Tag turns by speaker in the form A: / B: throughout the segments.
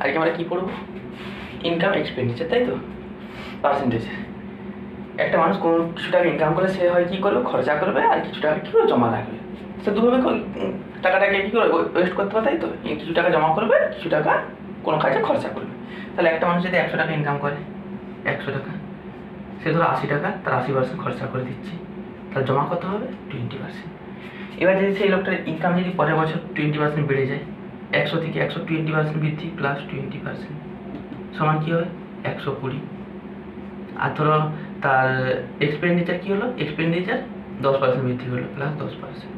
A: আজকে আমরা কী পড়বো? ইনকাম এক্সপেন্ডিচার, তাই তো, পার্সেন্টেজ। একটা মানুষ কোনো কিছু টাকা ইনকাম করে সে হয় কী করবে, খরচা করবে, আর কিছু টাকা কী করে জমা রাখবে। সে দুভাবে টাকাটাকে কী করে ওয়েস্ট করতে পারে, তাই তো। কিছু টাকা জমা করবে, কিছু টাকা কোনো কাজে খরচা করবে। তাহলে একটা মানুষ যদি 100 টাকা ইনকাম করে, 100 টাকা, সে ধরো 80 টাকা তার 80% খরচা করে দিচ্ছে, তাহলে জমা কত হবে? 20%। এবার যদি সেই লোকটার ইনকাম যদি পরের বছর 20% বেড়ে যায়, 100 থেকে 100 20% বৃদ্ধি প্লাস 20% সমান কী হবে? 120। আর ধরো তার এক্সপেন্ডিচার কী হলো? এক্সপেন্ডিচার 10% বৃদ্ধি হলো প্লাস 10%,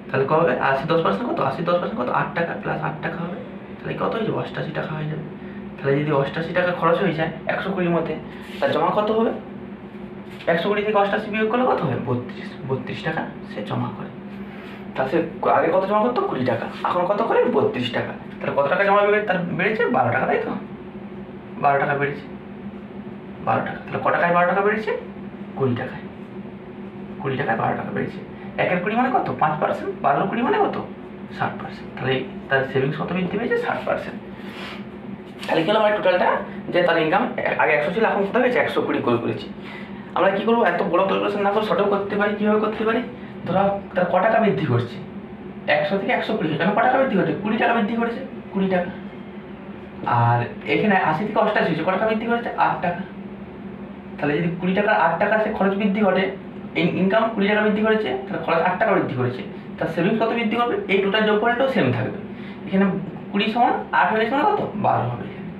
A: তাহলে কত হবে? 10% কত? 10% কত? 8 টাকা প্লাস 8 টাকা হবে, তাহলে কত হয়ে যাবে? 88 টাকা হয়ে যাবে। তাহলে যদি 88 টাকা খরচ হয়ে যায় 120 মধ্যে, তার জমা কত হবে? 120 থেকে 88 বিয়োগ করলে কত হবে? 32 টাকা সে জমা করে। তাহলে সে আগে কত জমা করতো? 20 টাকা, এখন কত করে? 32 টাকা। তাহলে কত টাকা জমা তার বেড়েছে? 12 টাকা, তাই তো। 12 টাকা বেড়েছে, 12 টাকা। তাহলে ক টাকায় 12 টাকা বেড়েছে? 20 টাকায়। 20 টাকায় 12 টাকা বেড়েছে। 1/20 মানে কত? 5%। 12/20 মানে কত? 60%। তাহলে তার সেভিংস কত বৃদ্ধি পেয়েছে? 60%। তাহলে কী হলো আমার টোটালটা, যে তার ইনকাম আগে 100 ছিল, এখন কোথায় হয়েছে? 120 করেছি। আমরা কী করবো? এত বড় ক্যালকুলেশন না করে শর্টেও করতে পারি। কীভাবে করতে পারি? ধরো তার ক টাকা বৃদ্ধি করছে? 100 থেকে 120, কেন? ক টাকা বৃদ্ধি করছে? 20 টাকা বৃদ্ধি করেছে, 20 টাকা। আর এখানে 80 থেকে 88 হয়েছে, ক টাকা বৃদ্ধি করেছে? 8 টাকা। তাহলে যদি 20 টাকার 8 টাকা সে খরচ বৃদ্ধি ঘটে, ইনকাম 20 টাকা বৃদ্ধি করেছে, তাহলে খরচ 8 টাকা বৃদ্ধি করেছে, তার সেভিংস কত বৃদ্ধি করবে? এই টোটাল যোগফলটাও সেম থাকবে। এখানে 20 সমান 8 হয়ে গেছে মানে কত? 12 হবে এখানে।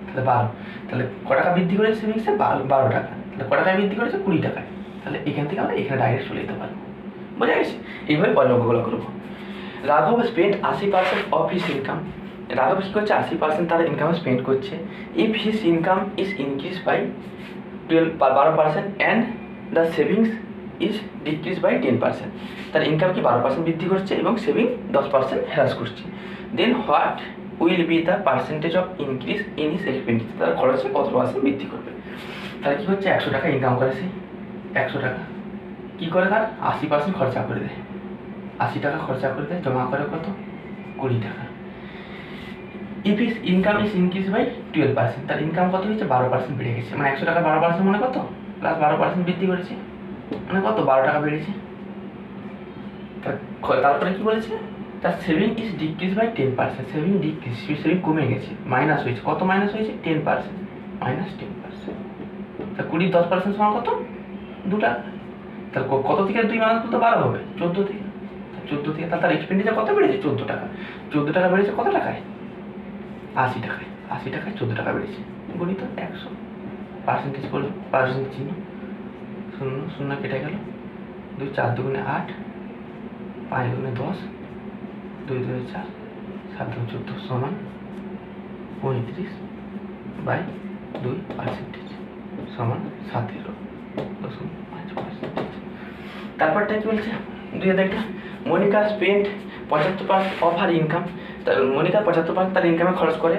A: তাহলে 12, তাহলে ক টাকা বৃদ্ধি করেছে সেভিংসে? 12 টাকা। তাহলে ক টাকায় বৃদ্ধি করেছে? 20 টাকায়। তাহলে এখান থেকে আমরা এখানে ডাইরেক্ট চলে যেতে পারবো। বোঝা গেছে? এইভাবে পরের অঙ্কগুলো করবো। রাঘব স্পেন্ড 80% অফ হিস ইনকাম। রাঘব কী করছে? 80% তার ইনকাম স্পেন্ড করছে। If his income is increase by 12% and the savings is decrease by 10%। তার ইনকাম কি 12% বৃদ্ধি করছে এবং সেভিং 10% হ্রাস করছে। Then what will be the percentage of increase in his expenditure. তার খরচে কত % বৃদ্ধি করবে? তাহলে কী হচ্ছে? 100 টাকা ইনকাম করে সে, 100 টাকা কী করে? তার 80% খরচা করে দেয়, 80 টাকা খরচা করে দেয়, জমা করে কত? 20 টাকা। If his income is increase by 12%, তার ইনকাম কত হয়েছে? 12% বেড়ে গেছে। মানে 100 টাকা 12% মানে কত? প্লাস 12% বৃদ্ধি করেছে, মানে কত? 12 টাকা বেড়েছে। তারপরে কি বলেছে? তার saving is decrease by 10%। Saving decrease, saving কমে গেছে, মাইনাস হয়েছে। কত মাইনাস হয়েছে? 10%, মাইনাস 10%। তা 20 10% সমান কত? 2 টাকা। তাহলে কত থেকে 2 মাইনাস করতে? 12 হবে, 14 থেকে। 14 থেকে তার এক্সপেন্ডিচার কত বেড়েছে? 14 টাকা। 14 টাকা বেড়েছে কত টাকায়? 80 টাকায়। 80 টাকায় 14 টাকা বেড়েছে। গণিত 100, পার্সেন্টেজ করলো, পার্সেন্টেজ চিহ্ন, 0 0 কেটে গেল, 2 4 2 8, 5 2 10, 2 2 4, 7 2 14 সমান 35 বাই 2 পার্সেন্টেজ সমান 17.5%। তারপরটা কি বলছে? 2 একটা, Monica spend 75% of her income. Monica 75% তার ইনকামে খরচ করে।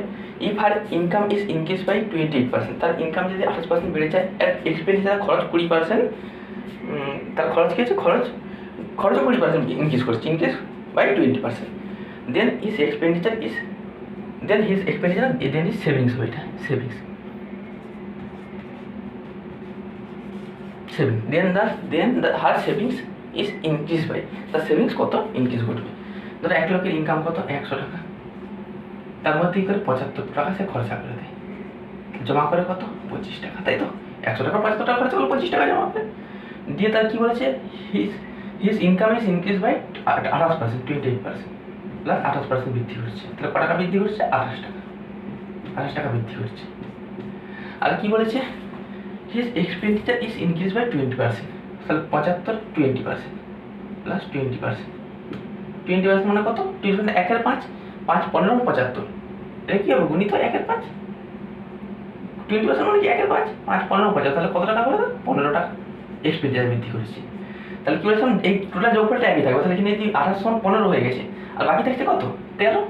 A: If her income is increase by 28%, তার ইনকাম যদি 28% বেড়ে যায়, আর এক্সপেন্ডিচার খরচ 20%, তার খরচ কী হচ্ছে? খরচও 20% ইনক্রিজ করছে, increase by 20%। Then his expenditure is savings, ওইটা savings, her savings is increase by, তার সেভিংস কত? ইনক্রিজ ঘটবে। ধরো 1 লক্ষের ইনকাম কত? 100 টাকা। তার মধ্যে কী করে? 75 টাকা সে খরচা করে দেয়, জমা করে কত? 25 টাকা, তাই তো। 100 টাকা 75 টাকা খরচা করলে 25 টাকা জমা করে দিয়ে। তার কী বলেছে? His income is increase by 28%, 28% plus 28% বৃদ্ধি করছে। তাহলে ক টাকা বৃদ্ধি করছে? 28 টাকা। 28 টাকা বৃদ্ধি করছে। আর কি বলেছে? His expenditure is increase by 20%, তাহলে 75 20% প্লাস 20%। 20% মানে কত? 20 মানে 1 এর 5, 5 15 75। এটা কী হবে? গুণিত 1 এর 5। 20% মানে কি? 1 এর 5, 5 15 75। তাহলে কত টাকা করে? 15 টাকা এক্সপেন্ডিচার বৃদ্ধি করেছি। তাহলে কী বলেছিলাম? এই টোটাল যোগফলটা একই থাকবে। তাহলে এখানে যদি 28 সমান 15 হয়ে গেছে, আর বাকি থাকছে কত? 13।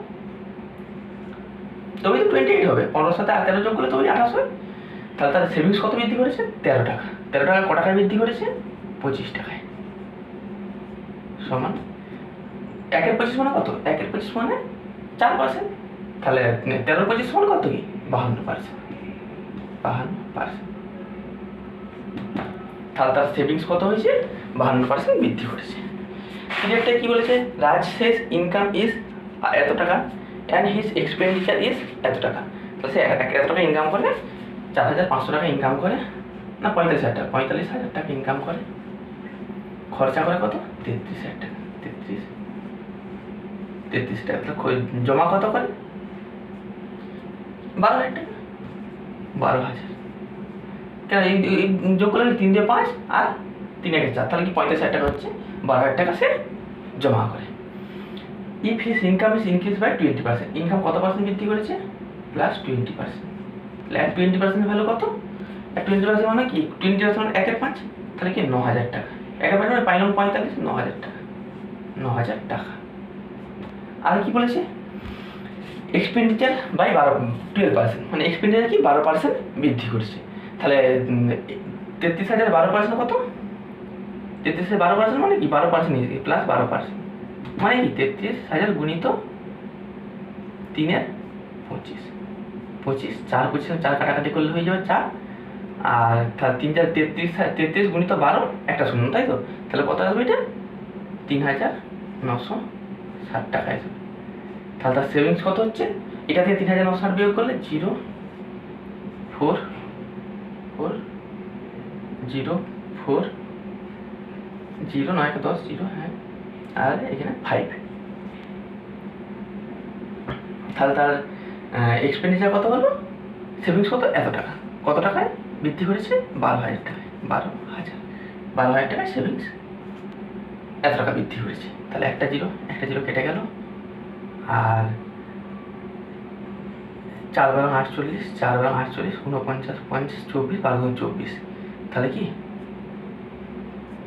A: তবেই তো 28 হবে। 15 সাথে 13 যোগ করলে তবেই 28 হয়। তাহলে তার সেভিংস কত বৃদ্ধি করেছে? 13 টাকা। 13 টাকা ক টাকায় বৃদ্ধি করেছে? 25 টাকায়, সমান 1 এর 25 মানে কত? 1 এর 25 মানে 4%। তাহলে 13/25 সমান কত কি 52%। 52%। তাহলে তার সেভিংস কত হয়েছে 52% বৃদ্ধি করেছে। একটা কি বলেছে, রাজেশ ইনকাম ইজ এত টাকা অ্যান্ড হিজ এক্সপেন্ডিচার ইজ এত টাকা। তো সে এত টাকা ইনকাম করে, 4,500 টাকা ইনকাম করে, না 45,000 টাকা, 45,000 টাকা ইনকাম করে, খরচা করে কত 33,000 টাকা। 33 টাকা। তাহলে জমা কত করে 12,000 টাকা। 12,000 কেন এই যোগ করলে 3 দিয়ে 5 আর 3 একে 4, তাহলে কি 45,000 টাকা হচ্ছে। 12,000 টাকা সে জমা করে। If his income is increase by 20%, income কত পার্সেন্ট বৃদ্ধি করেছে +20%। তাহলে 20% ভ্যালু কত, 20% মানে কি 20% মানে 1/5, তাহলে কি 9,000 টাকা। 1/5 মানে পাইলাম 45, 9,000 টাকা। 9,000 টাকা। আর কি বলেছে, এক্সপেন্ডিচার বাই 12%, মানে এক্সপেন্ডিচার কি 12% বৃদ্ধি করেছে। তাহলে 33,000 12% কত, 33,000 12% মানে কি 12% নিয়ে প্লাস 12% মানে কি 33,000 গুণিত 3 25, 25 4 25 4 কাটাকাটি করলে হয়ে যাবে 4, আর তাহলে 3 4 33 গুণিত 12 একটা শূন্য, তাই তো। তাহলে কত আসবে এটা 3,960 টাকা আসবে। তাহলে তার সেভিংস কত হচ্ছে, এটা থেকে 3,960 বিয়োগ করলে 0 4 4 0 4 0 9 10 0, হ্যাঁ, আর এখানে 5। তাহলে তার এক্সপেন্ডিচার কত হলো, সেভিংস কত এত টাকা, কত টাকায় বৃদ্ধি করেছে 12,000 টাকায়। 12,000 টাকায় সেভিংস এত টাকা বৃদ্ধি করেছে। তাহলে একটা জিরো কেটে গেল, আর 4 × 48 4 × 48 49 50 24 12 × 24, তাহলে কি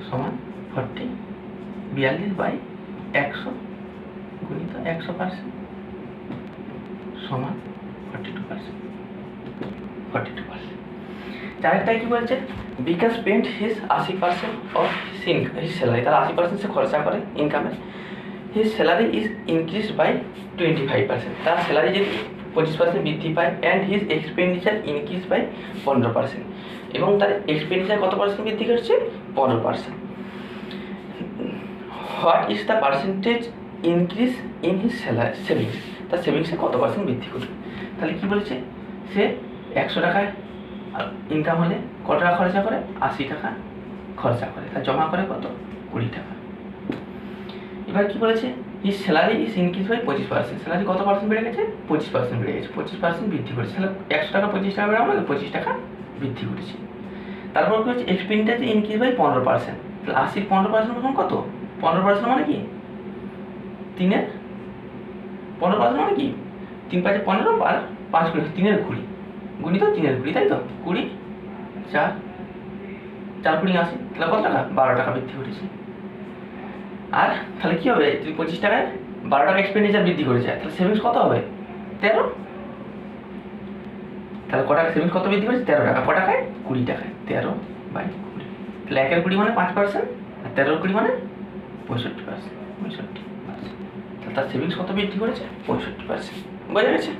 A: সমান 40 42/100 গুণিত 100% সমান 42%। 42%। চারটায় কি বলছে, Bikash spent his 80% of his salary, তার 80% সে খরচা করে ইনকামের। His salary is increase by 25%, তার স্যালারি যদি 25% বৃদ্ধি পায়, and his expenditure increase by 15%, এবং তার এক্সপেন্ডিচার কত পার্সেন্ট বৃদ্ধি করছে 15%। What is the percentage increase in his savings, তার সেভিংসে কত পার্সেন্ট বৃদ্ধি করবে। তাহলে কি বলেছে, সে 100 টাকায় ইনকাম হলে কত টাকা খরচা করে 80 টাকা খরচা করে, তার জমা করে কত 20 টাকা। এবার কি বলেছে, his salary is increase by 25%, salary কত পার্সেন্ট বেড়ে গেছে 25% বেড়ে গেছে, 25% বৃদ্ধি করেছে। তাহলে 100 টাকা 25 টাকা বেড়ে আমাদের 25 টাকা বৃদ্ধি করেছে। তারপর কি হচ্ছে, এক্সপেন্ডিচার ইনক্রিজ বাই 15%, তাহলে 80 15% তখন কত 15% মানে কি 3 এর 15% মানে কি 3 5 15 আর 5 3 এর 20 গুণিত 3 এর 20, তাই তো 20 4 4 20 80, তাহলে কত টাকা 12 টাকা বৃদ্ধি করেছে। আর তাহলে কি হবে, তুই 25 টাকায় 12 টাকা এক্সপেন্ডিচার বৃদ্ধি করেছে, তাহলে সেভিংস কত হবে 13। তাহলে ক টাকা সেভিংস কত বৃদ্ধি করেছে 13 টাকা, ক টাকায় 20 টাকায়, 13/20। তাহলে 1 এর 20 মানে 5%, আর 13 এর 20 মানে 65%। তাহলে তার সেভিংস কত বৃদ্ধি করেছে 65%। বোঝা গেছে।